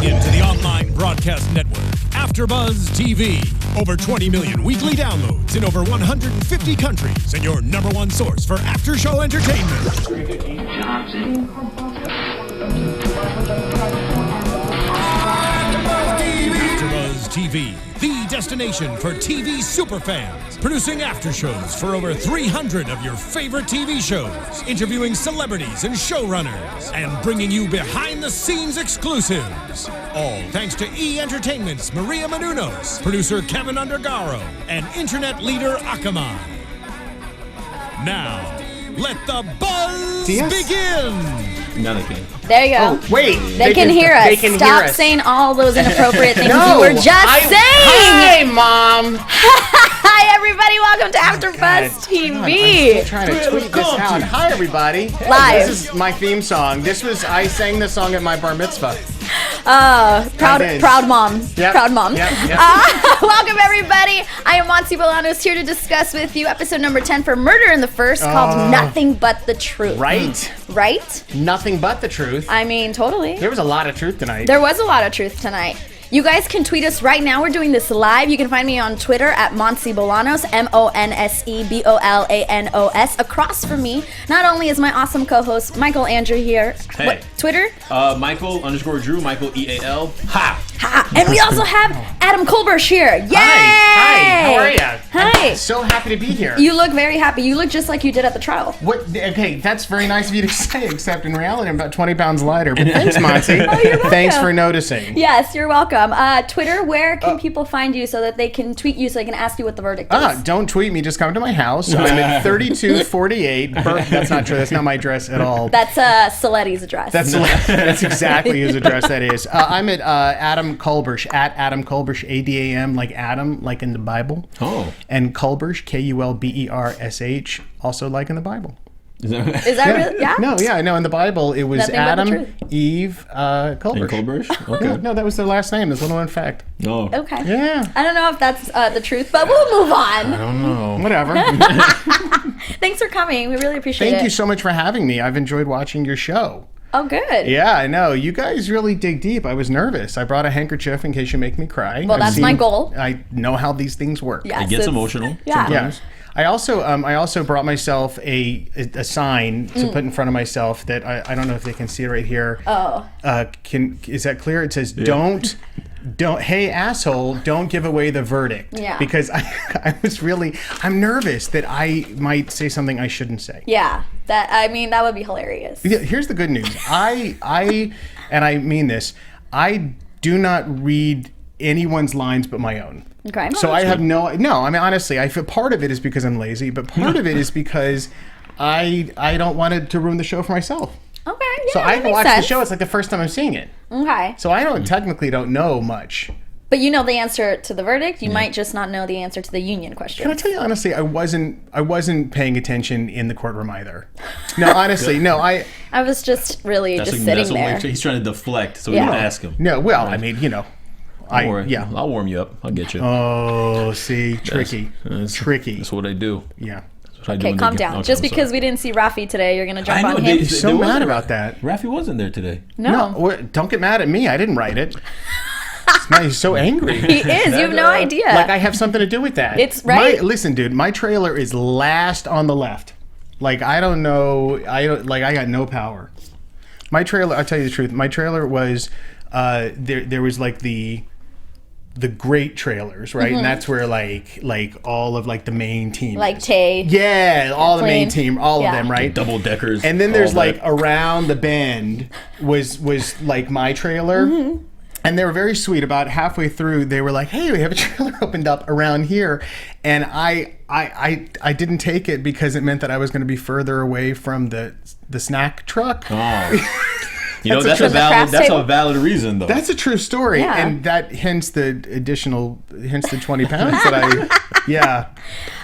into the online broadcast network, AFTERBUZZ TV. Over 20 million weekly downloads in over 150 countries, and your number one source for after-show entertainment. AFTERBUZZ TV, the destination for TV superfans, producing after-shows for over 300 of your favorite TV shows, interviewing celebrities and showrunners, and bringing you behind-the-scenes exclusives. All thanks to E! Entertainment's Maria Menounos, producer Kevin Undergaro, and internet leader Akamai. Now, let the buzz begin! Now they can. There you go. Oh, wait. They can hear us. They can Stop hear us. saying all those inappropriate things No, you were just saying. Hi, Mom. Hi, everybody. Welcome to AFTERBUZZ TV. I'm still trying to tweet this out. Hi, everybody. Live. This is my theme song. I sang this song at my bar mitzvah. Proud mom. Yep. Proud mom. Yep. Welcome, everybody. I am Monse Bolanos here to discuss with you episode number 10 for Murder in the First called Nothing But the Truth. Right. Right? Nothing but the truth. I mean, totally. There was a lot of truth tonight. There was a lot of truth tonight. You guys can tweet us right now. We're doing this live. You can find me on Twitter at Monse Bolanos, MonseBolanos. Across from me, not only is my awesome co-host Micheal Andrew here. Hey. What, Twitter? Michael_Drew, Michael EAL. Ha! Ha! And we also have Adam Kulbersh here. Yay! Hi. How are you? Hi. I'm so happy to be here. You look very happy. You look just like you did at the trial. What? Okay, that's very nice of you to say, except in reality, I'm about 20 pounds lighter. But thanks, Monse. You're welcome. Thanks for noticing. Yes, you're welcome. Twitter, where can people find you so that they can tweet you so they can ask you what the verdict is? Don't tweet me. Just come to my house. I'm at 3248. That's not true. That's not my address at all. That's Saletti's address. That's exactly his address. That is. I'm at Adam Kulbersh, at Adam Kulbersh, ADAM, like Adam, like in the Bible. Oh. And Kulbersh, KULBERSH, also like in the Bible. Is that Really? Yeah. No. In the Bible, it was Nothing but the Adam, truth. Eve, Kulbersh. And Kulbersh? Okay. No, that was their last name. This little known fact. No. Okay. Yeah. I don't know if that's the truth, but we'll move on. I don't know. Whatever. Thanks for coming. We really appreciate it. Thank you so much for having me. I've enjoyed watching your show. Oh, good. Yeah, I know. You guys really dig deep. I was nervous. I brought a handkerchief in case you make me cry. Well, that's my goal. I know how these things work. Yes, It gets it's- emotional. Yeah. Yeah. I also brought myself a sign to put in front of myself that I don't know if they can see it right here. Oh. Is that clear? It says don't hey asshole, don't give away the verdict. Yeah. Because I'm nervous that I might say something I shouldn't say. Yeah. That would be hilarious. Yeah, here's the good news. I mean this, I do not read anyone's lines but my own. Okay. So I have no. I mean, honestly, I feel part of it is because I'm lazy, but part of it is because I don't want it to ruin the show for myself. Okay. Yeah, So I that makes watch sense. the show. It's like the first time I'm seeing it. Okay. So I technically don't know much. But you know the answer to the verdict. You might just not know the answer to the union question. Can I tell you honestly? I wasn't paying attention in the courtroom either. No, honestly, no. I was just really just sitting there. He's trying to deflect, so we Yeah. don't ask him. no. Well, I mean, Don't worry. yeah. I'll warm you up. I'll get you. Oh, see, tricky, That's tricky. That's what I do. Yeah. That's what I do Okay, when calm they get- down. Okay, Just I'm because sorry. we didn't see Rafi today, you're gonna jump I know, on they- him. So There mad wasn't- about that. Rafi wasn't there today. No. Don't get mad at me. I didn't write it. He's so angry. He is. You have no idea. Like I have something to do with that. It's right. Listen, dude. My trailer is last on the left. Like I don't know. I got no power. My trailer. I'll tell you the truth. My trailer was there was like the great trailers, right? And that's where like all of like the main team. Like is. Taye. Yeah, all the main Kathleen. team, all Yeah. of them, right? Double deckers. And then there's all like that. around the bend was like my trailer. Mm-hmm. And they were very sweet. About halfway through, they were like, "Hey, we have a trailer opened up around here," and I didn't take it because it meant that I was going to be further away from the snack truck. Oh. You know, That's that's a a craft valid table. reason though. That's a true story, Yeah. and that hence the 20 pounds that yeah.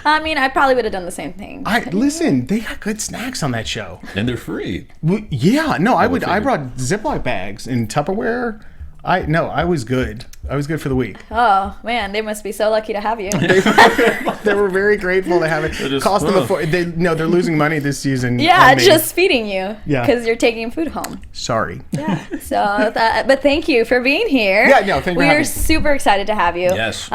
I mean, I probably would have done the same thing. Listen, they got good snacks on that show. and they're free. Yeah, no, I figure. brought Ziploc bags and Tupperware. I was good. I was good for the week. Oh man, they must be so lucky to have you. They were very grateful to have it. Cost them they're losing money this season. Yeah, just feeding you. Yeah, because you're taking food home. Sorry. Yeah. So, but thank you for being here. Yeah, no, thank you. We're super excited to have you. Yes.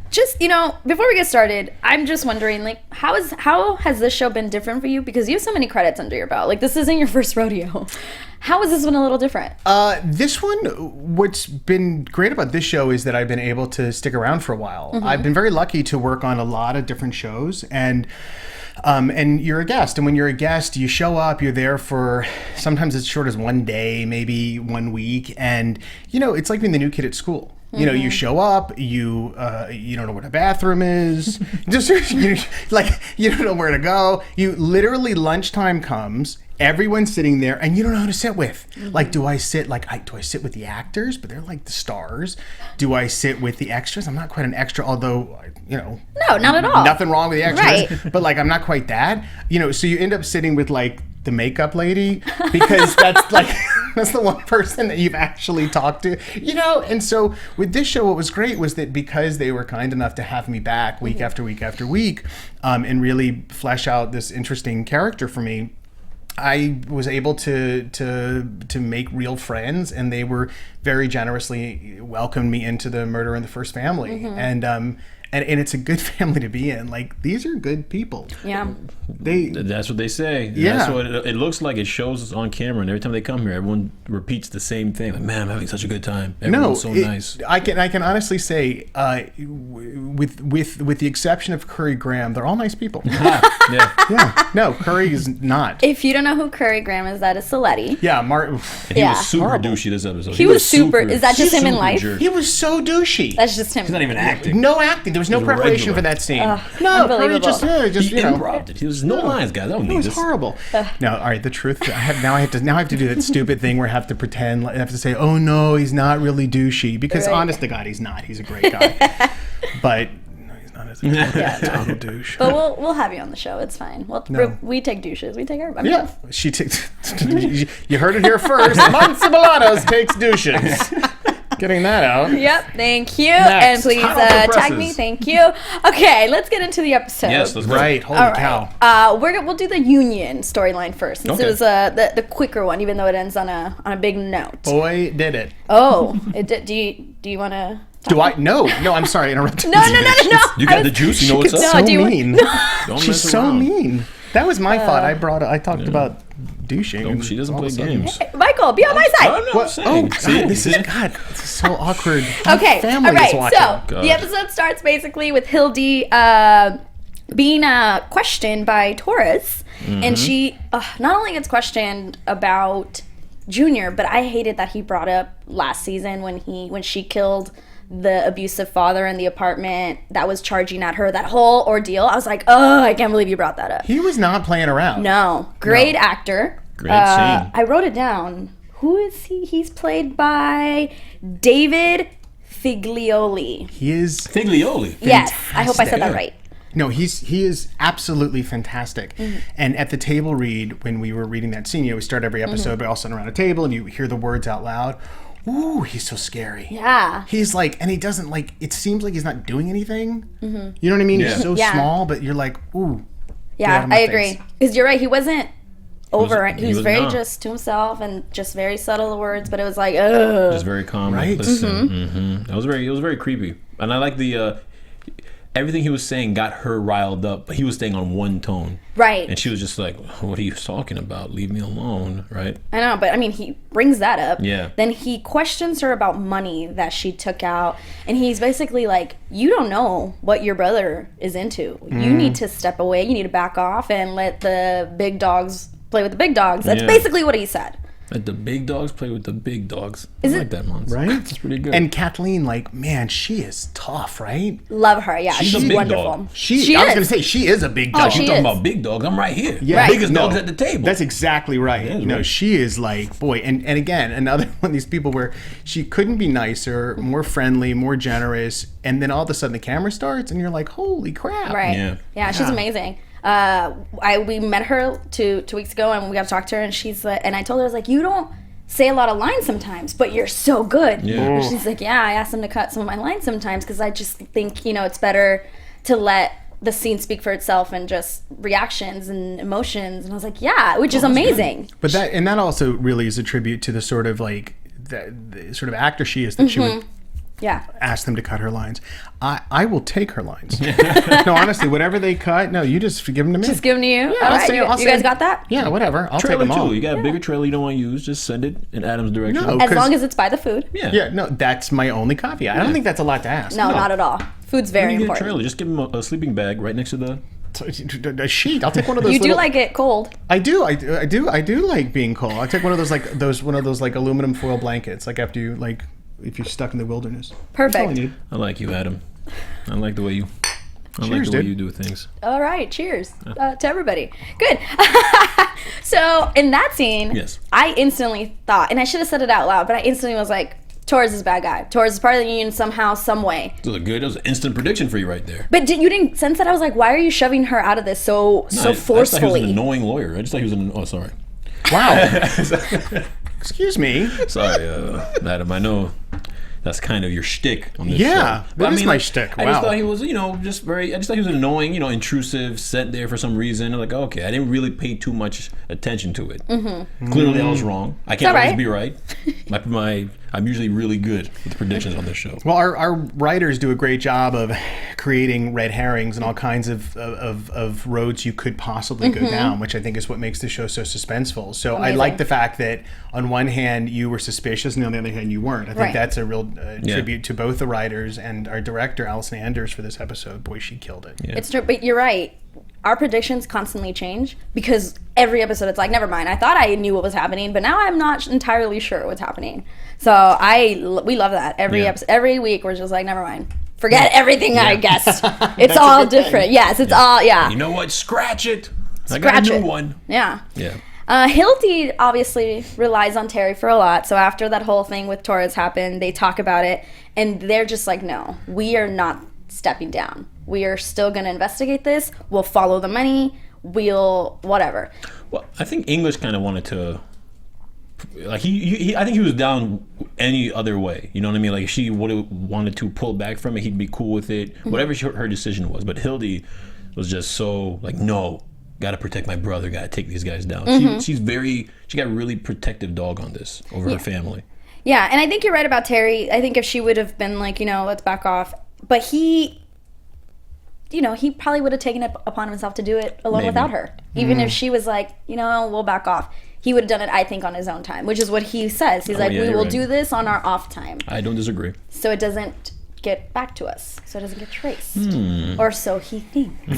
Just before we get started, I'm just wondering, like, how has this show been different for you? Because you have so many credits under your belt. Like, this isn't your first rodeo. How has this one a little different? This one, what's been great about this show is that I've been able to stick around for a while. Mm-hmm. I've been very lucky to work on a lot of different shows, and you're a guest. And when you're a guest, you show up, you're there for sometimes as short as 1 day, maybe 1 week. And, it's like being the new kid at school. You show up, you don't know where the bathroom is, you don't know where to go. Literally lunchtime comes, everyone's sitting there, and you don't know who to sit with. Mm-hmm. Like, do I sit with the actors, but they're like the stars? Do I sit with the extras? I'm not quite an extra, although, No, not at all. Nothing wrong with the extras, right. But like, I'm not quite that. So you end up sitting with like the makeup lady, because that's like that's the one person that you've actually talked to, and so with this show, what was great was that because they were kind enough to have me back week after week after week, and really flesh out this interesting character for me, I was able to make real friends, and they were very generously welcomed me into the Murder in the First Family. Mm-hmm. And it's a good family to be in. Like, these are good people. Yeah. That's what they say. Yeah. That's what it looks like. It shows on camera, and every time they come here, everyone repeats the same thing. Like, man, I'm having such a good time. Everyone's so nice. I can honestly say, with the exception of Curry Graham, they're all nice people. Yeah. No, Curry is not. If you don't know who Curry Graham is, that is Saletti. Yeah, Martin. He was super douchey this episode. He was super. Is that just him in life? Jerk. He was so douchey. That's just him. He's not even acting. No acting. There was no preparation for that scene. No, Curry just he improv it. He was no lines, guys. I don't need this. It was horrible. No, all right. The truth. I have to do that stupid thing where I have to pretend. I have to say, oh no, he's not really douchey, because honest to God, he's not. He's a great guy, but. Total douche. But we'll have you on the show. It's fine. We take douches. We take everybody. Yeah, she takes. You heard it here first. Monse Bolanos takes douches. Getting that out. Yep. Thank you. Next. And please tag me. Thank you. Okay, let's get into the episode. Yes, let's go. Right. Holy cow. We'll do the Union storyline first, since it was the quicker one, even though it ends on a big note. Boy, did it. Oh, it did. Do you want to? Do I? No, I'm sorry. Interrupted. No. You got the juice. You know what's up. So mean. Don't She's mess so around. mean. That was my fault. I talked about douching. No, she doesn't play games. Hey, Michael, be on my side. This is so awkward. Okay, Family all right. is watching. So the episode starts basically with Hildy being questioned by Taurus, and she not only gets questioned about Junior, but I hated that he brought up last season when she killed the abusive father in the apartment that was charging at her, that whole ordeal. I was like, oh, I can't believe you brought that up. He was not playing around. No. Great actor. Great scene. I wrote it down. Who is he? He's played by David Figlioli. He is Figlioli. Yes, I hope I said that right. No, he is absolutely fantastic. And at the table read, when we were reading that scene, we start every episode by all sitting around a table, and you hear the words out loud. Ooh, he's so scary. Yeah. He's like, and he doesn't like, it seems like he's not doing anything. You know what I mean? Yeah. He's so small, but you're like, ooh. Yeah, I agree. Because you're right, he wasn't over it. He was very not. just to himself and just very subtle words, but it was like, ugh. Just very calm. Right? It was very creepy. And I like the everything he was saying got her riled up, but he was staying on one tone. Right. And she was just like, what are you talking about? Leave me alone, right? I know, but I mean, he brings that up. Yeah. Then he questions her about money that she took out, and he's basically like, you don't know what your brother is into. You need to step away. You need to back off and let the big dogs play with the big dogs. That's basically what he said. Let the big dogs play with the big dogs. Is I it- like that, Monse. Right? It's pretty good. And Kathleen, like, man, she is tough, right? Love her. Yeah, She's a she's big wonderful. dog. I was going to say, she is a big dog. she You're talking is. about big dogs. I'm right here. Yeah. Biggest No, dogs at the table. That's exactly right. Yeah, No, right. she is like, boy, and again, another one of these people where she couldn't be nicer, more friendly, more generous, and then all of a sudden the camera starts and you're like, holy crap. Right. Yeah, she's amazing. We met her two weeks ago, and we got to talk to her, and she's like, and I told her, I was like, you don't say a lot of lines sometimes, but you're so good. Yeah. And she's like, yeah, I asked him to cut some of my lines sometimes because I just think, it's better to let the scene speak for itself and just reactions and emotions. And I was like, yeah, which is amazing. But that also really is a tribute to the sort of like the sort of actor she is, that she would ask them to cut her lines. I will take her lines. No, honestly, whatever they cut, no, you just give them to me. Just give them to you? Yeah, All right. You guys got that? Yeah, whatever. I'll take Trailer them all. too. You got a bigger trailer you don't want to use, just send it in Adam's direction. No. As long as it's by the food. Yeah, no, that's my only caveat. I don't think that's a lot to ask. No, not at all. Food's very When you get a important. trailer, just give him a sleeping bag right next to the... A sheet. I'll take one of those. You do like it cold. I do like being cold. I take one of those aluminum foil blankets, like after you if you're stuck in the wilderness. Perfect. I like you, Adam. I like the way you... Cheers, way dude. you do things. All right, cheers to everybody. Good. So in that scene, Yes. I instantly thought, and I should have said it out loud, but I instantly was like, Torres is a bad guy. Torres is part of the union somehow, some way. That was good. That was an instant prediction for you right there. But you didn't sense that? I was like, why are you shoving her out of this so I thought he forcefully? was an annoying lawyer. I just thought he was an... Oh, sorry. Wow. Excuse me. Sorry, Adam. I know that's kind of your shtick on this Yeah, show. that is my shtick. I just Wow. thought he was, I just thought he was annoying, intrusive, sent there for some reason. I'm like, okay, I didn't really pay too much attention to it. Mm-hmm. Clearly, I was wrong. I can't always be right. I'm usually really good with predictions on this show. Well, our writers do a great job of creating red herrings and all kinds of roads you could possibly go down, which I think is what makes the show so suspenseful. So I like the fact that on one hand you were suspicious and on the other hand you weren't. I think that's a real tribute to both the writers and our director, Allison Anders, for this episode. Boy, she killed it. Yeah. It's true, but you're right. Our predictions constantly change because every episode it's like, never mind. I thought I knew what was happening, but now I'm not entirely sure what's happening. So we love that. Every week we're just like, never mind. Forget everything I guessed. It's all different. Yes, it's all, You know what? Scratch it. I Scratch got a it. new one. Yeah. Yeah. Hildy obviously relies on Terry for a lot. So after that whole thing with Torres happened, they talk about it, and they're just like, no, we are not stepping down. We are still going to investigate this. We'll follow the money. We'll whatever. Well, I think English kind of wanted to, like he I think he was down any other way. You know what I mean? Like if she would have wanted to pull back from it, he'd be cool with it. Whatever her decision was. But Hildy was just so like, no, got to protect my brother. Got to take these guys down. She got a really protective dog on this over her family. Yeah, and I think you're right about Terry. I think if she would have been like, let's back off. But he probably would have taken it upon himself to do it alone without her. Even if she was like, we'll back off. He would have done it, I think, on his own time, which is what he says. He's we will do this on our off time. I don't disagree. So it doesn't get back to us. So it doesn't get traced. Or so he thinks.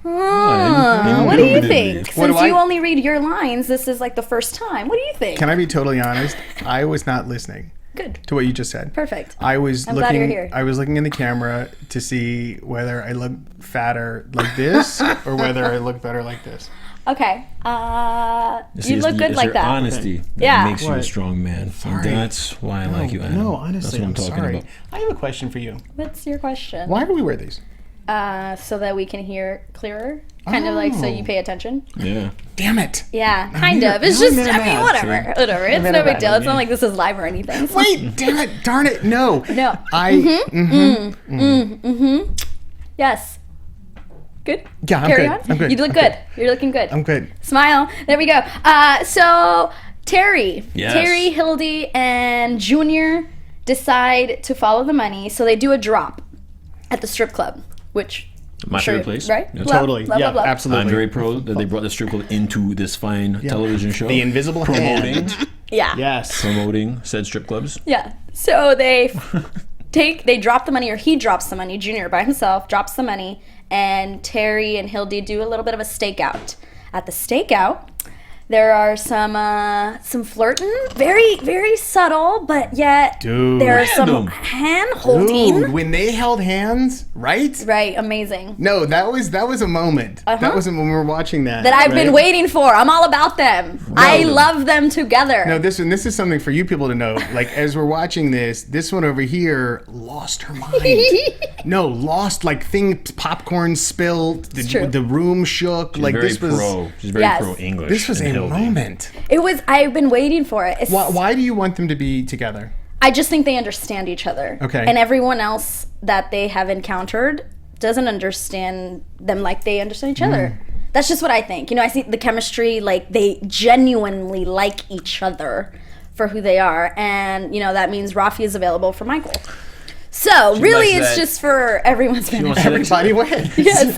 What do you think? Since you only read your lines, this is like the first time. What do you think? Can I be totally honest? I was not listening. Good. To what you just said. Perfect. I'm glad you're here. I was looking in the camera to see whether I look fatter like this or whether I look better like this. Okay. You look good like that. Honesty that makes you a What? strong man. And that's why I like you, Adam. No, honestly, that's what I'm talking sorry. about. I have a question for you. What's your question? Why do we wear these? So that we can hear clearer. Kind of like so you pay attention. Yeah. Damn it. Yeah, kind made of. it- It's now I just, made it I mean, mad, whatever. Whatever. It's made no it big mad, deal. It's yeah. not like this is live or anything. Wait, damn it, darn it, no. No. Yes. Good? Yeah, I'm Carry good. on? I'm good. You look I'm good. good. You're looking good. I'm good. Smile. There we go. So Terry, Yes. Terry, Hildy, and Junior decide to follow the money. So they do a drop at the strip club, which My favorite place. right? Yeah. Love, Totally. love, Yeah, love, love. absolutely. I'm very pro that they brought the strip club into this fine television show. The invisible promoting, hand. Yeah. Yes. promoting said strip clubs. Yeah. So they they drop the money, or he drops the money. Junior by himself drops the money, and Terry and Hildy do a little bit of a stakeout. At the stakeout, there are some flirting, very, very subtle, but yet Dude. there's some Random. hand holding. Dude, when they held hands, right? Right, amazing. No, that was a moment. That was when we were watching that. That I've been right? waiting for. I'm all about them. I love them together. No, this is something for you people to know. Like as we're watching this one over here lost her mind. No, lost like popcorn spilled. It's true. The room shook. She's like very this was. pro. She's very Yes. pro English. This was a Hildy. moment. It was. I've been waiting for it. Why do you want them to be together? I just think they understand each other. Okay. And everyone else that they have encountered doesn't understand them like they understand each other. That's just what I think. You know, I see the chemistry, like they genuinely like each other for who they are. And, you know, that means Rafi is available for Michael. So really it's just for everyone's benefit. Everybody wins. Yes.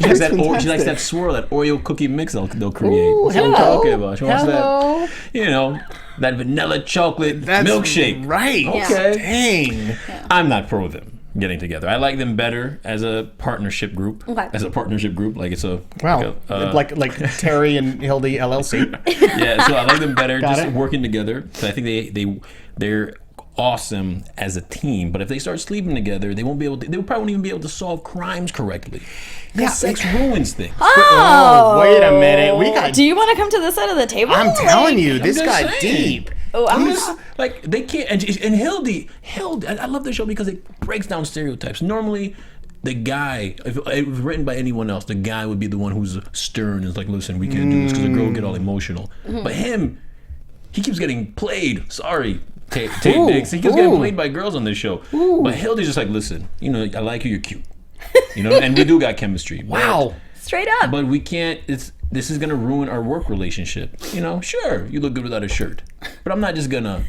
She likes that swirl, that Oreo cookie mix they'll create. Ooh, That's what I'm hello. talking about. She wants Hello. that, you know, that vanilla chocolate milkshake. Right. Okay. Dang. I'm not pro them getting together. I like them better as a partnership group. Okay. As a partnership group, like it's a Wow. Like Terry and Hildy LLC. yeah. So I like them better Got just it. working together. So I think they're awesome as a team. But if they start sleeping together, they won't be able to. They probably won't even be able to solve crimes correctly. Yeah. Sex ruins things. Oh, wait a minute. We got. Do you want to come to this side of the table? I'm telling you, this just got saying. deep. Oh, Like they can't. And Hildy, I love the show because it breaks down stereotypes. Normally, the guy, if it was written by anyone else, the guy would be the one who's stern and is like, listen, we can't do this because the girl will get all emotional. But him, he keeps getting played. Sorry, Taye Diggs. He keeps getting played by girls on this show. But Hildy's just like, listen, you know, I like you, you're cute. You know, and we do got chemistry. Wow. Straight up. But we can't. This is gonna ruin our work relationship. You know, sure, you look good without a shirt, but I'm not just gonna.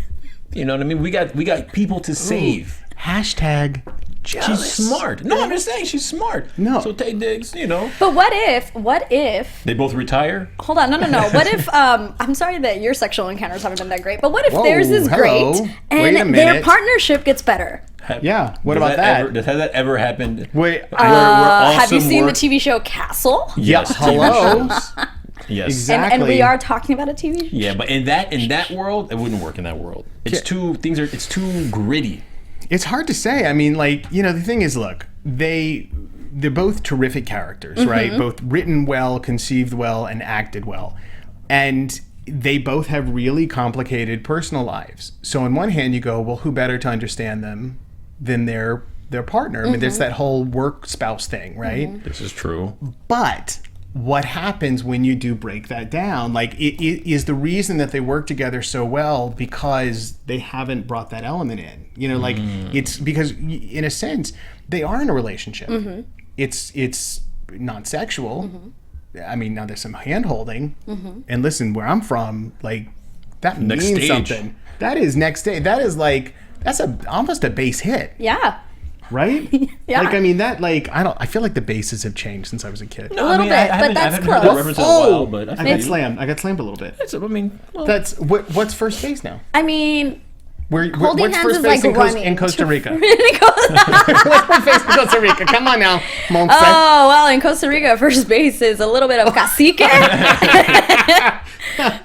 You know what I mean? We got people to save. Hashtag jealous. She's smart. No, I'm just saying she's smart. No. So Taye Diggs, you know, But what if they both retire. hold on, no. What if I'm sorry that your sexual encounters haven't been that great, but what if Whoa, theirs is hello. great Wait a and their minute. partnership gets better? Yeah, what about that? Has that ever happened? Wait, Have you seen the TV show Castle? Yes. hello? TV shows. Yes. Exactly. And we are talking about a TV show. Yeah, but in that world, it wouldn't work in that world. It's too gritty. It's hard to say. I mean, like, you know, the thing is, look, they're both terrific characters, right? Both written well, conceived well, and acted well. And they both have really complicated personal lives. So on one hand, you go, well, who better to understand them than their partner? I mean, there's that whole work spouse thing, right? This is true. But what happens when you do break that down? Like, it is the reason that they work together so well because they haven't brought that element in. You know, like, it's because, in a sense, they are in a relationship. It's non-sexual. I mean, now there's some hand-holding. And listen, where I'm from, like, that Next means stage. something. That is next day. That is, like, that's almost a base hit. Yeah. Right? Yeah. Like, I mean, that, like, I feel like the bases have changed since I was a kid. No, little bit, but that's I haven't heard close. that reference in a while, but I I feel got you. slammed. I got slammed a little bit. I mean, well, That's what's first base now? I mean, What's hands first is base like running. in Costa Rica? oh, What's first base in Costa Rica? Come on now, Monse. well, in Costa Rica, first base is a little bit of cacique,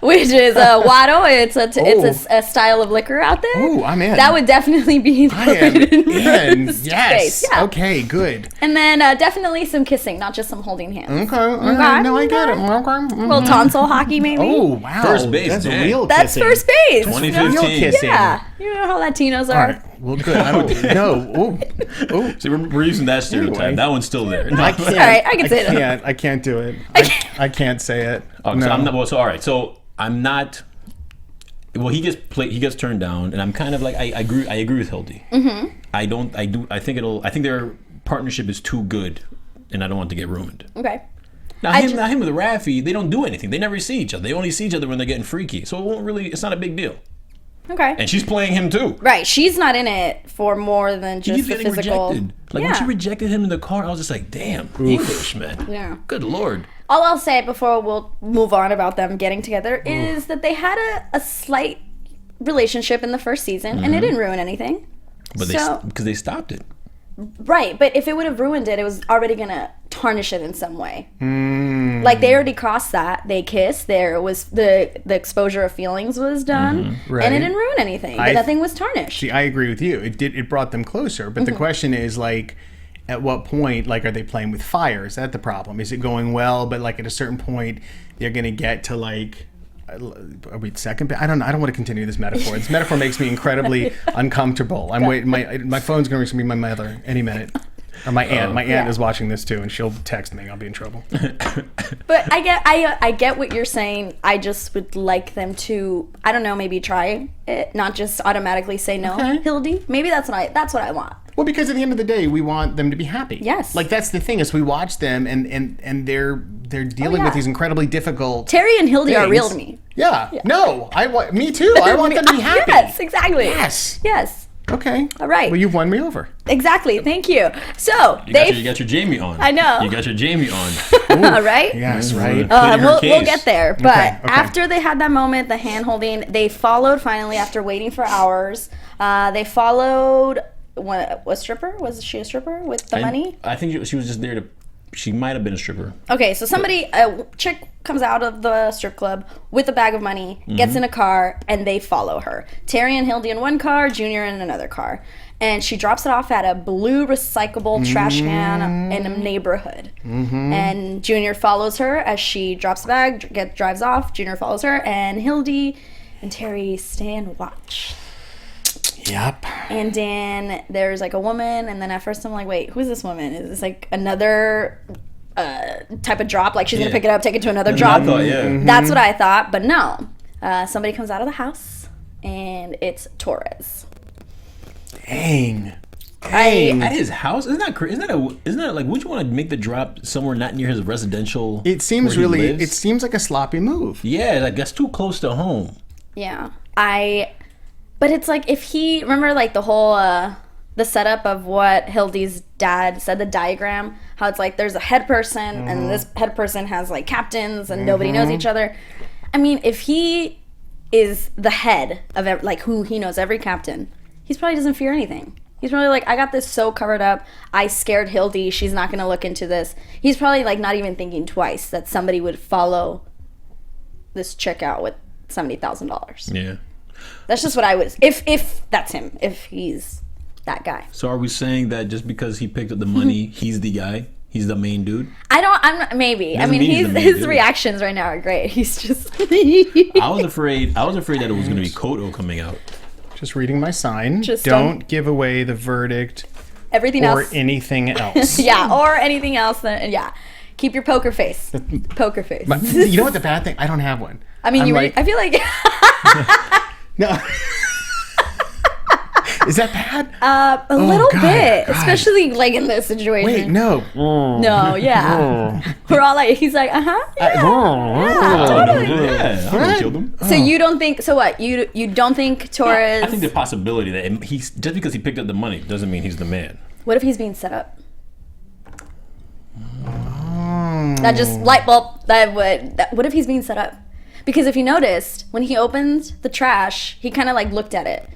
which is a guaro. It's a style of liquor out there. Ooh, I'm in. That would definitely be I am in. first Yes. base. Yeah. Okay. Good. And then definitely some kissing, not just some holding hands. Okay. No, I get it. Okay. A little tonsil hockey, maybe. Oh wow. First base, That's dang. real That's kissing. first base. 2015. Real kissing. Yeah, you know how Latinos All are. right. Well, good. I don't know. Ooh. See, we're using that stereotype. Anyway. That one's still there. I can't. all right, I can say that. I can't do it. I can't say it. Oh, No. so I'm not. Well, so all right. So I'm not. Well, he gets turned down, and I'm kind of like I agree with Hildy. I think their partnership is too good, and I don't want it to get ruined. Okay. Now him with Rafi, they don't do anything. They never see each other. They only see each other when they're getting freaky. So it's not a big deal. Okay. And she's playing him too. Right. She's not in it for more than just He's the getting physical. rejected. Like yeah. when she rejected him in the car, I was just like, damn, English, man. Yeah. Good Lord. All I'll say before we'll move on about them getting together is that they had a slight relationship in the first season, and it didn't ruin anything. But because they stopped it. Right, but if it would have ruined it, it was already gonna tarnish it in some way. Like they already crossed that. They kissed. There was the exposure of feelings was done, Right. and it didn't ruin anything. But nothing was tarnished. See, I agree with you. It brought them closer. But the question is, like, at what point, like, are they playing with fire? Is that the problem? Is it going well, but like at a certain point, they're gonna get to like. Are we second? I don't know. I don't want to continue this metaphor. This metaphor makes me incredibly uncomfortable. I'm waiting. My phone's going to reach me my mother any minute. Or my aunt is watching this too, and she'll text me. I'll be in trouble. But I get what you're saying. I just would like them to, I don't know, maybe try it, not just automatically say no. Okay. Hildy, maybe that's what I want. Well, because at the end of the day, we want them to be happy. Yes. Like, that's the thing, is we watch them, and they're dealing with these incredibly difficult Terry and Hildy are things. real to me. Yeah. No, me too. I want them to be happy. Yes, exactly. Yes. Okay. All right. Well, you've won me over. Exactly. Thank you. So You got your Jamie on. I know. You got your Jamie on. All right. Yes, right. We'll get there. But Okay. after they had that moment, the hand holding, they followed finally after waiting for hours. They followed a stripper. Was she a stripper with the money? I think she was just there to. She might have been a stripper. Okay, so a chick comes out of the strip club with a bag of money, gets in a car, and they follow her. Terry and Hildy in one car, Junior in another car. And she drops it off at a blue recyclable trash can in a neighborhood. And Junior follows her as she drops the bag, drives off. Junior follows her, and Hildy and Terry stay and watch. Yep. And then there's like a woman, and then at first I'm like, wait, who's this woman? Is this like another type of drop? Like she's gonna pick it up, take it to another drop? I thought, That's what I thought, but no. Somebody comes out of the house, and it's Torres. Dang. At his house? Isn't that like, would you want to make the drop somewhere not near his residential? It seems where he really. lives? It seems like a sloppy move. Yeah, like that's too close to home. Yeah, but it's like if he remember like the whole the setup of what Hildy's dad said, the diagram, how it's like there's a head person and this head person has like captains and nobody knows each other. I mean, if he is the head of like who he knows every captain, he probably doesn't fear anything. He's probably like, I got this so covered up. I scared Hildy. She's not gonna look into this. He's probably like not even thinking twice that somebody would follow this chick out with $70,000. Yeah. That's just what I was. If that's him, if he's that guy. So are we saying that just because he picked up the money, he's the guy? He's the main dude? Maybe. I Doesn't mean, mean he's the main his dude. reactions right now are great. He's just. I was afraid that it was going to be Koto coming out. Just reading my sign. Just don't give away the verdict Everything or else. anything else. Yeah, or anything else. Keep your poker face. Poker face. But you know what the bad thing? I don't have one. I mean, I feel like. No. Is that bad? A little God, bit, God. especially like in this situation. Wait, no. No, yeah. We're all like, he's like, totally. Yeah, I would've killed him. So you don't think? So what? You don't think Torres? I think the possibility that he's just because he picked up the money doesn't mean he's the man. What if he's being set up? That just light bulb. What if he's being set up? Because if you noticed, when he opened the trash, he kind of like looked at it.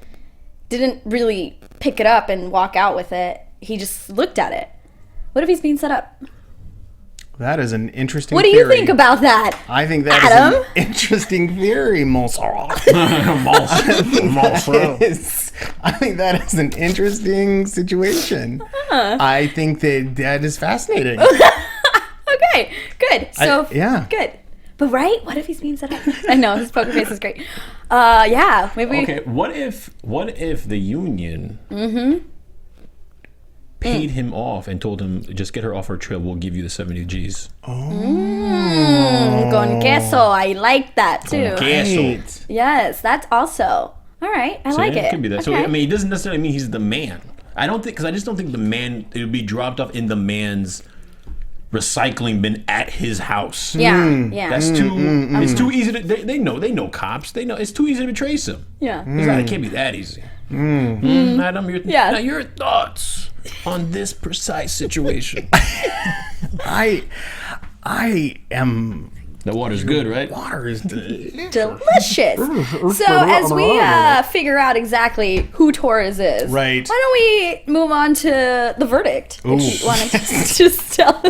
Didn't really pick it up and walk out with it. He just looked at it. What if he's being set up? That is an interesting What do theory. you think about that? I think that Adam? is an interesting theory, Monse. I think that is an interesting situation. I think that is fascinating. Okay, good. So yeah. good. But right? What if he's being set up? I know his poker face is great. Yeah, maybe. Okay, what if the union paid him off and told him, just get her off her trail, we'll give you the 70 G's. Con queso. I like that too. Queso. Yes, that's also all right. I like Yeah, it. could be that. So Okay. I mean, it doesn't necessarily mean he's the man. I just don't think the man, it would be dropped off in the man's recycling bin at his house. Yeah, yeah. That's too. It's too easy to. They know cops. They know it's too easy to trace him. Yeah. It can't be that easy. Adam, your thoughts on this precise situation? I am. The water's good, right? Water is delicious. Delicious. So as we figure out exactly who Torres is, Right. why don't we move on to the verdict? If you want to just tell.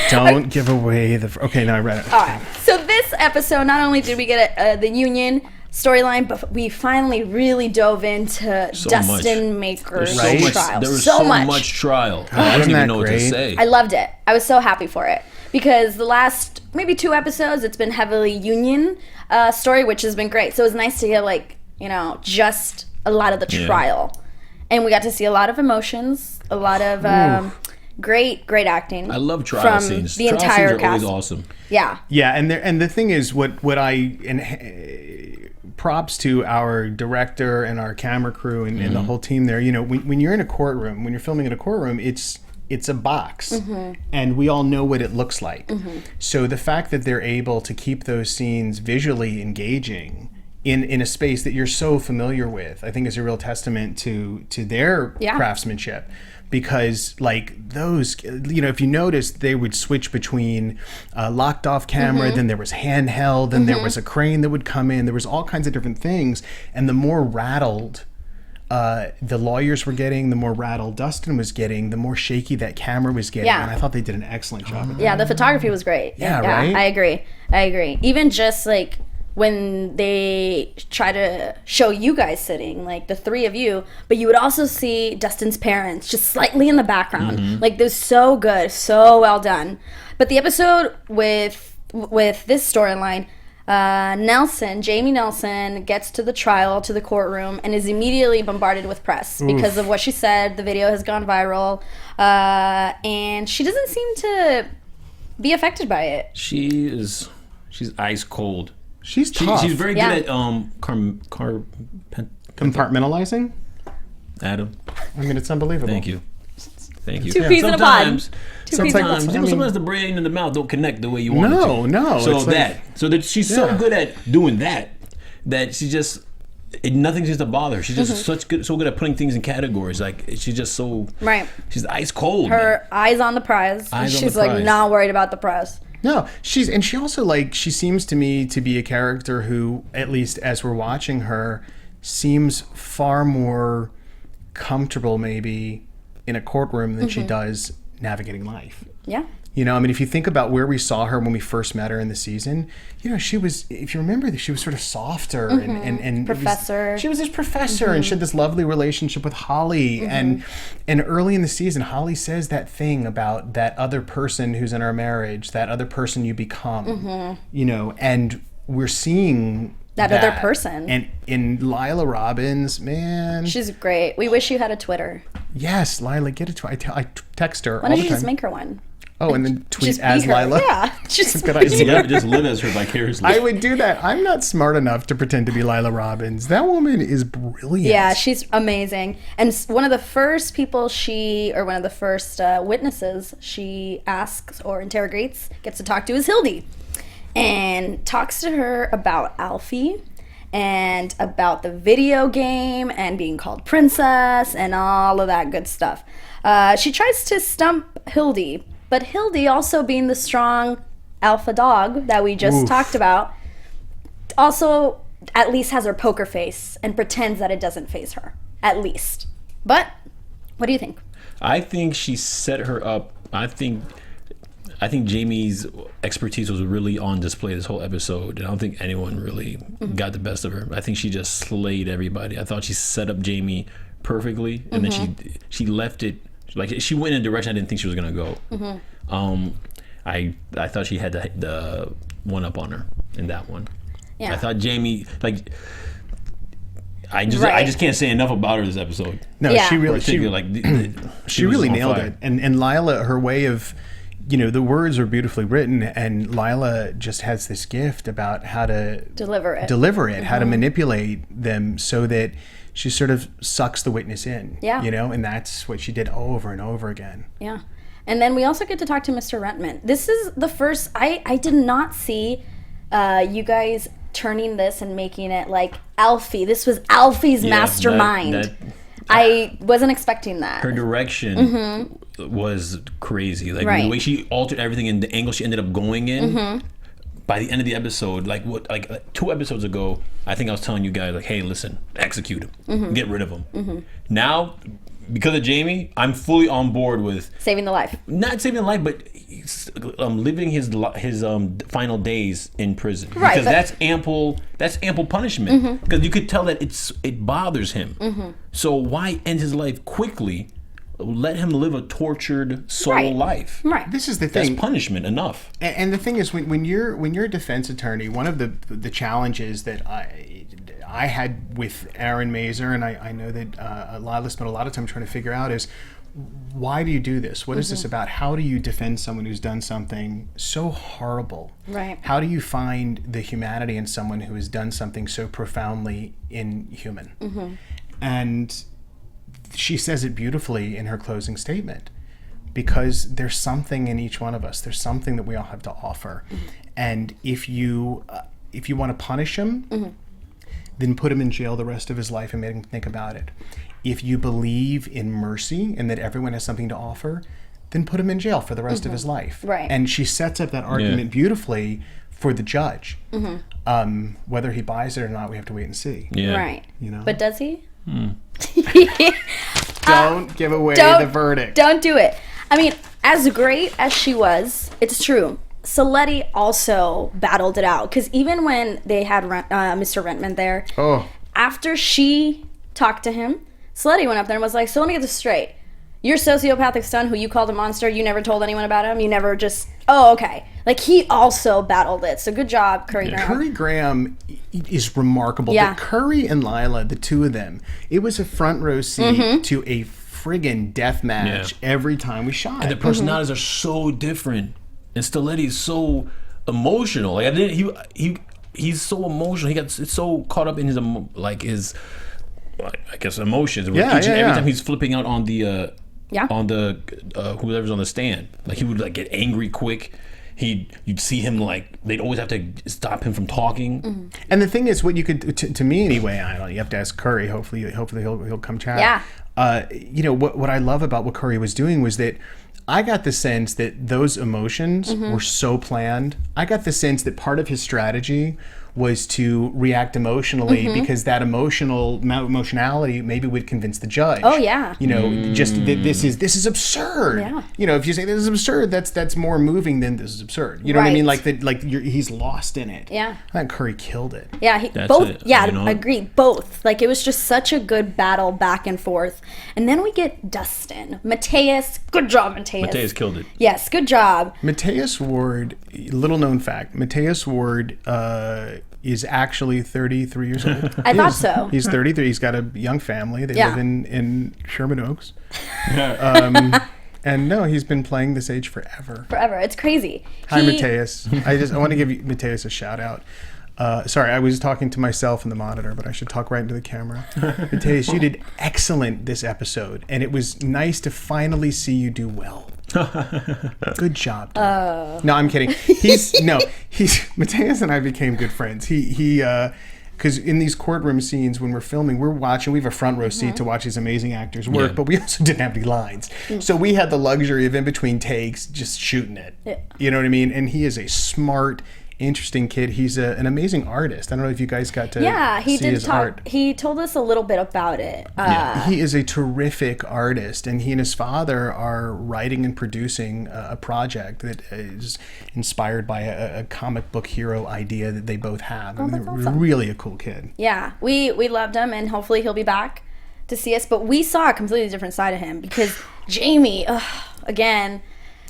Don't give away the. Okay, no, I read it. All right. So this episode, not only did we get the union storyline, but we finally really dove into Dustin Maker's trial. There was so much trial. I don't even know what to say. I loved it. I was so happy for it because the last maybe 2 episodes, it's been heavily union story, which has been great. So it was nice to get just a lot of the trial. and we got to see a lot of emotions, a lot of great acting. I love trial from scenes. the Trial entire scenes are cast. always awesome. Yeah. Yeah, and the thing is, props to our director and our camera crew and the whole team there. You know, when you're in a courtroom, when you're filming in a courtroom, it's a box, and we all know what it looks like. So the fact that they're able to keep those scenes visually engaging in a space that you're so familiar with, I think is a real testament to their craftsmanship. Because like those, you know, if you notice, they would switch between locked off camera, then there was handheld, then there was a crane that would come in. There was all kinds of different things. And the more rattled the lawyers were getting, the more rattled Dustin was getting, the more shaky that camera was getting. Yeah. And I thought they did an excellent job of that. Yeah, the photography was great. Yeah, right? I agree. Even just like when they try to show you guys sitting, like the three of you, but you would also see Dustin's parents just slightly in the background. Like, they're so good, so well done. But the episode with this storyline, Jamie Nelson gets to the trial, to the courtroom, and is immediately bombarded with press because of what she said. The video has gone viral, and she doesn't seem to be affected by it. She's ice cold. She's tough. She's very good at Compartmentalizing? Adam. I mean, it's unbelievable. Thank you. Two peas in a pod. Sometimes the brain and the mouth don't connect the way you want it to. No. So she's so good at doing that she just nothing seems to bother her. She's just so good at putting things in categories. Like, she's just so she's ice cold. Her eyes on the prize. She's like not worried about the prize. No, she also, like, she seems to me to be a character who, at least as we're watching her, seems far more comfortable maybe in a courtroom than she does navigating life. Yeah. You know, I mean, if you think about where we saw her when we first met her in the season, you know, she was, if you remember, she was sort of softer and professor. She was this professor, and she had this lovely relationship with Holly. And early in the season, Holly says that thing about that other person who's in our marriage, that other person you become, you know, and we're seeing that other person. And in Lila Robbins, man, she's great. We wish you had a Twitter. Yes, Lila, get a Twitter. I text her all the time. Why don't you just make her one? Oh, and then tweet as Lila. Yeah, just good idea. Just live as her vicariously. I would do that. I'm not smart enough to pretend to be Lila Robbins. That woman is brilliant. Yeah, she's amazing. And one of the first witnesses she asks or interrogates, gets to talk to, is Hildy, and talks to her about Alfie and about the video game and being called princess and all of that good stuff. She tries to stump Hildy. But Hildy, also being the strong alpha dog that we just talked about, also at least has her poker face and pretends that it doesn't faze her. At least. But what do you think? I think she set her up. I think Jamie's expertise was really on display this whole episode. And I don't think anyone really got the best of her. I think she just slayed everybody. I thought she set up Jamie perfectly, and then she left it. Like, she went in a direction I didn't think she was gonna go. I thought she had the one up on her in that one. Yeah. I thought Jamie, like, I just can't say enough about her this episode. No, she really nailed it. And Lila, her way of, you know, the words are beautifully written, and Lila just has this gift about how to deliver it, how to manipulate them so that she sort of sucks the witness in. Yeah. You know, and that's what she did over and over again. Yeah. And then we also get to talk to Mr. Rentman. This is the first, I did not see you guys turning this and making it like Alfie. This was Alfie's mastermind. I wasn't expecting that. Her direction was crazy. Like, the way she altered everything and the angle she ended up going in. By the end of the episode, like 2 episodes ago, I think I was telling you guys, like, hey, listen, execute him, get rid of him. Now, because of Jamie, I'm fully on board with saving the life. Not saving the life, but living his final days in prison. Right, because that's ample punishment. Because you could tell that it bothers him. So why end his life quickly? Let him live a tortured soul life. Right. This is the thing. That's punishment enough. And the thing is, when you're a defense attorney, one of the challenges that I had with Aaron Mazer, and I know that Lila spent a lot of time trying to figure out is, why do you do this? What is this about? How do you defend someone who's done something so horrible? Right. How do you find the humanity in someone who has done something so profoundly inhuman? And she says it beautifully in her closing statement, because there's something in each one of us. There's something that we all have to offer. And if you want to punish him, then put him in jail the rest of his life and make him think about it. If you believe in mercy and that everyone has something to offer, then put him in jail for the rest of his life. Right. And she sets up that argument beautifully for the judge. Whether he buys it or not, we have to wait and see. Yeah. Right. You know? But does he? Don't give away the verdict. Don't do it. I mean, as great as she was, it's true. Saletti also battled it out, because even when they had Mr. Rentman there, after she talked to him, Saletti went up there and was like, so let me get this straight. Your sociopathic son, who you called a monster, you never told anyone about him? You never just... Oh, okay. Like, he also battled it. So good job, Curry Graham. Curry Graham is remarkable. Yeah. But Curry and Lila, the two of them, it was a front row seat to a friggin' death match every time we shot. And the personalities are so different. And Stiletti is so emotional. Like, he's so emotional. It's so caught up in his I guess emotions. Every time he's flipping out on the whoever's on the stand, like he would like get angry quick. You'd see him like they'd always have to stop him from talking. And the thing is, what you could to me anyway, I don't know, you have to ask Curry. Hopefully he'll come chat. Yeah. You know what I love about what Curry was doing was that I got the sense that those emotions were so planned. I got the sense that part of his strategy was to react emotionally because that emotionality maybe would convince the judge. Oh yeah. You know, just that this is absurd. Yeah. You know, if you say this is absurd, that's more moving than this is absurd. You know what I mean? Like he's lost in it. Yeah. I think Curry killed it. Yeah, I agree. Both. Like, it was just such a good battle back and forth. And then we get Dustin. Mateus. Good job, Mateus. Mateus killed it. Yes, good job. Mateus Ward, little known fact, Mateus Ward is actually 33 years old. I thought so. He's 33. He's got a young family. They live in Sherman Oaks. And no, he's been playing this age forever. It's crazy. Hi, Mateus. I want to give Mateus a shout out. Sorry, I was talking to myself in the monitor, but I should talk right into the camera. Mateus, you did excellent this episode, and it was nice to finally see you do well. Good job, dude. No, I'm kidding. Mateus and I became good friends. Because in these courtroom scenes when we're filming, we have a front row seat to watch these amazing actors work, but we also didn't have any lines. So we had the luxury of in between takes just shooting it. Yeah. You know what I mean? And he is a smart, interesting kid. He's an amazing artist. I don't know if you guys got to see his art. He told us a little bit about it. He is a terrific artist, and he and his father are writing and producing a project that is inspired by a comic book hero idea that they both have. That's awesome. Really a cool kid. Yeah, we loved him, and hopefully he'll be back to see us. But we saw a completely different side of him, because Jamie, again...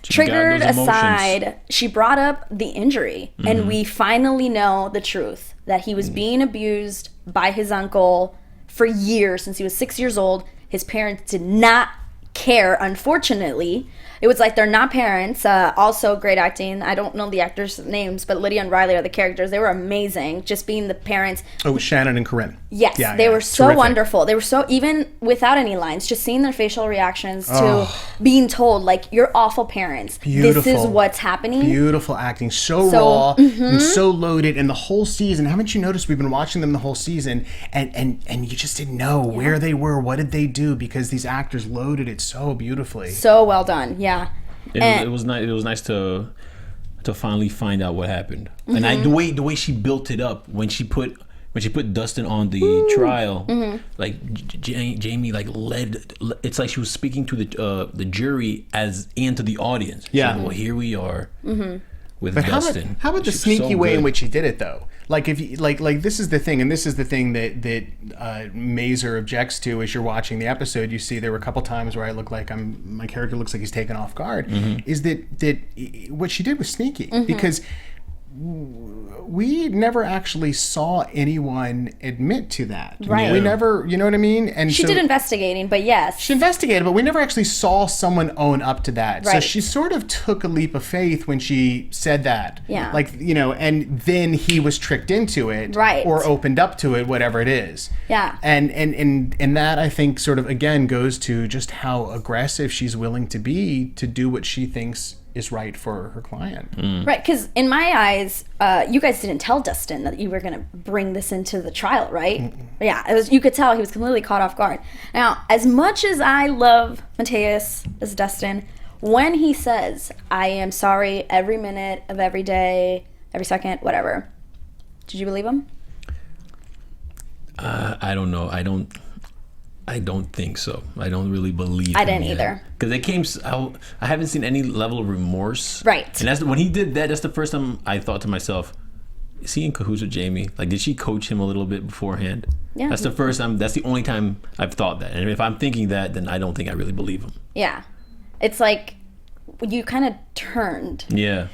Triggered aside, she brought up the injury, and we finally know the truth, that he was being abused by his uncle for years, since he was 6 years old. His parents did not care, unfortunately. It was like they're not parents. Also great acting. I don't know the actors' names, but Lydia and Riley are the characters. They were amazing, just being the parents. Oh, Shannon and Corinne. Yes, they were so wonderful. They were so, even without any lines, just seeing their facial reactions to being told, like, you're awful parents. Beautiful. This is what's happening. Beautiful acting. So raw and so loaded. And the whole season, haven't you noticed we've been watching them the whole season, and you just didn't know where they were, what did they do, because these actors loaded it so beautifully. So well done, yeah. It was nice. It was nice to finally find out what happened, and the way she built it up when she put Dustin on the trial, like Jamie like led. It's like she was speaking to the jury and to the audience. Yeah. Well, here we are with But Dustin. how about the sneaky way in which she did it, though? Like, if you, like this is the thing, and this is the thing that Mazer objects to as you're watching the episode. You see there were a couple times where I look like my character looks like he's taken off guard. Is that what she did was sneaky, because we never actually saw anyone admit to that. Right. We never, you know what I mean? And She did investigating, but yes. She investigated, but we never actually saw someone own up to that. So Right. she sort of took a leap of faith when she said that. Yeah. Like, you know, and then he was tricked into it. Right. Or opened up to it, whatever it is. Yeah. And that, I think, sort of, again, goes to just how aggressive she's willing to be to do what she thinks is right for her client. Right, because in my eyes, you guys didn't tell Dustin that you were going to bring this into the trial, right? Yeah, it was. You could tell he was completely caught off guard. Now, as much as I love Mateus as Dustin, when he says, I am sorry every minute of every day, every second, whatever, did you believe him? I don't know. I don't think so. I don't really believe. I didn't either. Because it came. I haven't seen any level of remorse. Right. And that's when he did that. That's the first time I thought to myself, is he in cahoots with Jamie? Like, did she coach him a little bit beforehand? Yeah. That's the first time. That's the only time I've thought that. And if I'm thinking that, then I don't think I really believe him. Yeah. It's like you kind of turned. Yeah.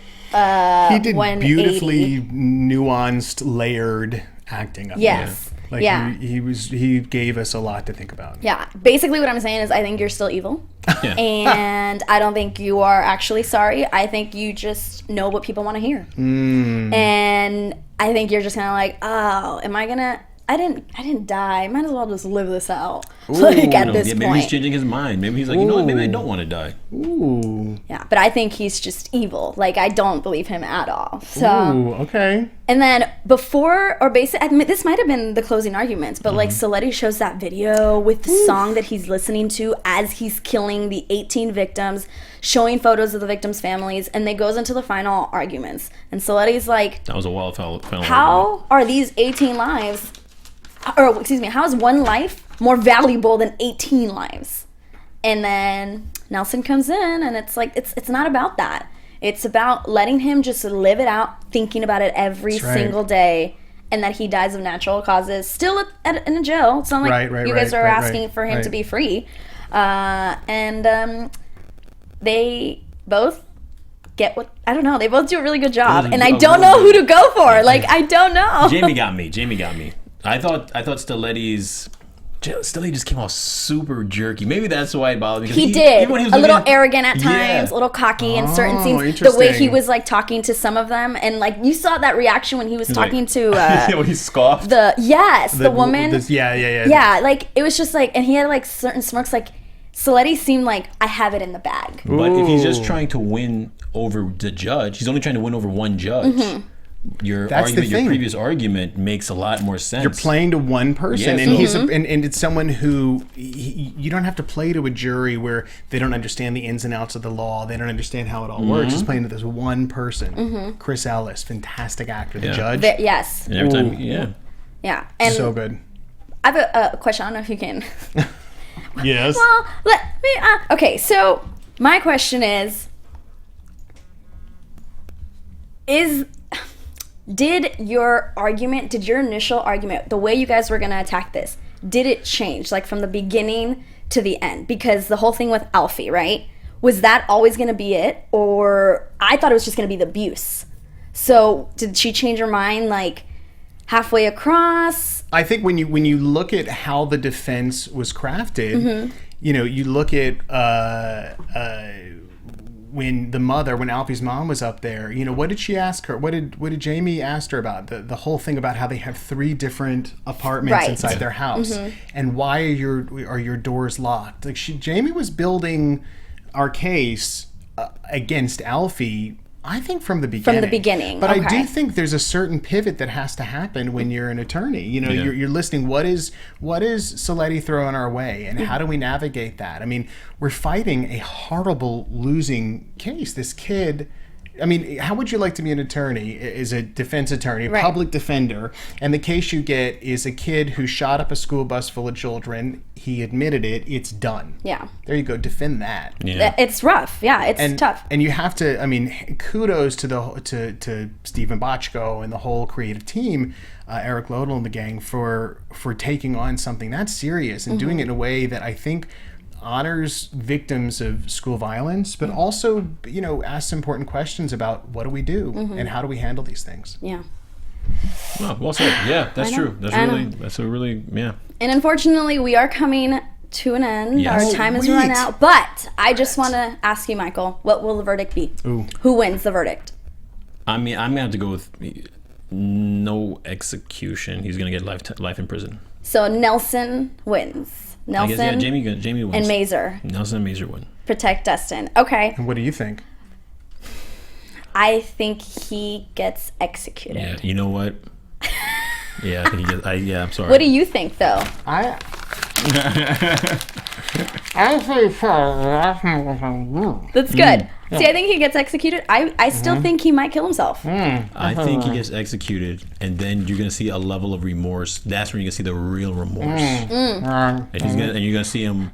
He did 180. beautifully nuanced, layered acting of Yes. it. Like Yeah. he gave us a lot to think about. Yeah, basically what I'm saying is I think you're still evil. Yeah. And I don't think you are actually sorry. I think you just know what people want to hear. And I think you're just kind of like, oh, am I gonna... I didn't die. Might as well just live this out. Like at this maybe point. he's changing his mind. Maybe he's like, you know what? Maybe I don't want to die. Ooh. Yeah, but I think he's just evil. Like I don't believe him at all. So Ooh, okay. and then before or basically this might have been the closing arguments, but like Saletti shows that video with the song that he's listening to as he's killing the 18 victims, showing photos of the victims' families, and then goes into the final arguments. And Saletti's like, That was a wild final argument. how are these 18 lives, or excuse me, how is one life more valuable than 18 lives? And then Nelson comes in, and it's like, it's not about that. It's about letting him just live it out, thinking about it every That's right. single day, and that he dies of natural causes, still in a jail. It's not like Right, you guys are right, asking for him to right. be free. They both get what, I don't know, they both do a really good job, and I don't know who to go for. Like, I don't know. Jamie got me. I thought Stelletti's Stelletti just came off super jerky. Maybe that's why it bothered me. 'cause He did. even when he was A little looking at- arrogant at times, Yeah. a little cocky in certain Oh, scenes. The way interesting. he was like talking to some of them, and like you saw that reaction when he was talking Like- to when he scoffed. the woman. Yeah. Yeah, like it was just like, and he had like certain smirks. Like Saletti seemed like, I have it in the bag. But if he's just Ooh. trying to win over the judge, he's only trying to win over one judge. Mm-hmm. Your That's the argument, your thing. previous argument makes a lot more sense. You're playing to one person, Yeah, and so- he's and it's someone who you don't have to play to a jury where they don't understand the ins and outs of the law. They don't understand how it all works. It's playing to this one person, Chris Ellis, fantastic actor, the Yeah. judge, Yes, And every time, Ooh. yeah. yeah. And so good. I have a question. I don't know if you can. Yes. Well, let me. Okay, so my question is did your initial argument, the way you guys were going to attack this, did it change, like from the beginning to the end? Because the whole thing with Alfie, right? Was that always going to be it? Or I thought it was just going to be the abuse. So did she change her mind, like, halfway across? I think when you look at how the defense was crafted, you know, you look at when Alfie's mom was up there, you know, what did she ask her? What did Jamie ask her about? The whole thing about how they have 3 different apartments Right. inside their house, and why are your doors locked? Like Jamie was building our case against Alfie, I think from the beginning. But I okay. do think there's a certain pivot that has to happen when you're an attorney. You know, Yeah. you're listening. What is Saletti throwing our way, and how do we navigate that? I mean, we're fighting a horrible losing case. This kid. I mean, how would you like to be an attorney? Is a defense attorney, Right. public defender, and the case you get is a kid who shot up a school bus full of children. He admitted it. It's done. Yeah. There you go. Defend that. Yeah. It's rough. Yeah, it's tough. And you have to. I mean, kudos to Stephen Bochco and the whole creative team, Eric Lodal and the gang for taking on something that serious and doing it in a way that I think honors victims of school violence, but also, asks important questions about what do we do and how do we handle these things. Yeah. Well said. Yeah, that's true. That's a really. And unfortunately, we are coming to an end. Yes. Our time has run out. But I just want to ask you, Micheal, what will the verdict be? Ooh. Who wins the verdict? I mean, I'm gonna have to go with no execution. He's gonna get life in prison. So Nelson wins. Nelson I guess, Jamie wins. and Mazer. Nelson and Mazer win. Protect Destin. Okay. And what do you think? I think he gets executed. Yeah, you know what? Yeah, I think he gets. I'm sorry. What do you think, though? I That's good. See, I think he gets executed. I still think he might kill himself. I think he gets executed, and then you're gonna see a level of remorse. That's when you're gonna see the real remorse, and you're gonna see him,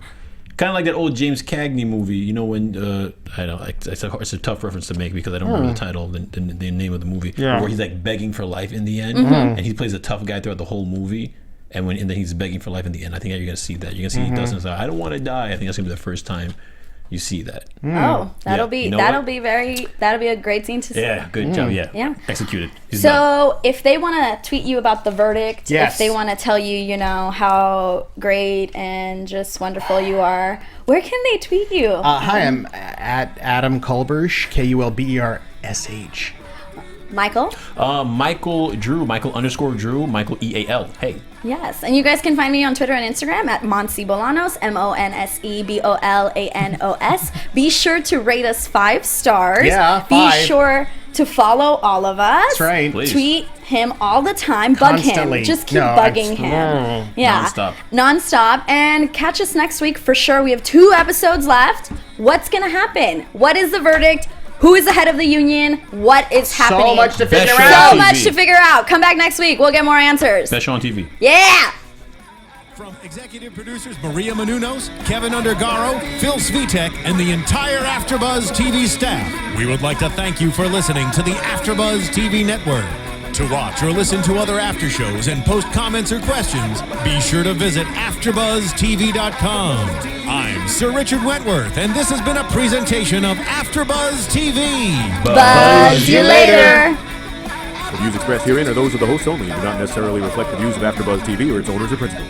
kind of like that old James Cagney movie. You know when I know it's a tough reference to make because I don't remember the title, the name of the movie, where he's like begging for life in the end, and he plays a tough guy throughout the whole movie. And then he's begging for life in the end. I think you're gonna see that. You're gonna see he doesn't say, "I don't want to die." I think that's gonna be the first time you see that. Oh, that'll be a great scene to see. Yeah, good job. Yeah, executed. He's done. So if they want to tweet you about the verdict, if they want to tell you, how great and just wonderful you are, where can they tweet you? Hi, I'm at Adam Kulbersh, KULBERSH. Micheal? Micheal Drew, Micheal_Drew, Micheal EAL. Hey. Yes, and you guys can find me on Twitter and Instagram at Monse Bolanos, MONSEBOLANOS. Be sure to rate us 5 stars. Yeah, 5. Be sure to follow all of us. That's right. Please. Tweet him all the time. Bug Constantly. him. Just keep bugging him. Yeah. Non-stop. And catch us next week for sure. We have 2 episodes left. What's going to happen? What is the verdict? Who is the head of the union? What is happening? So much to figure out. So much to figure out. Come back next week. We'll get more answers. Best show on TV. Yeah. From executive producers Maria Menounos, Kevin Undergaro, Phil Svitek, and the entire AfterBuzz TV staff, we would like to thank you for listening to the AfterBuzz TV network. To watch or listen to other after shows and post comments or questions, be sure to visit AfterBuzzTV.com. I'm Sir Richard Wentworth, and this has been a presentation of AfterBuzz TV. Buzz you later. The views expressed herein are those of the hosts only and do not necessarily reflect the views of AfterBuzz TV or its owners or principals.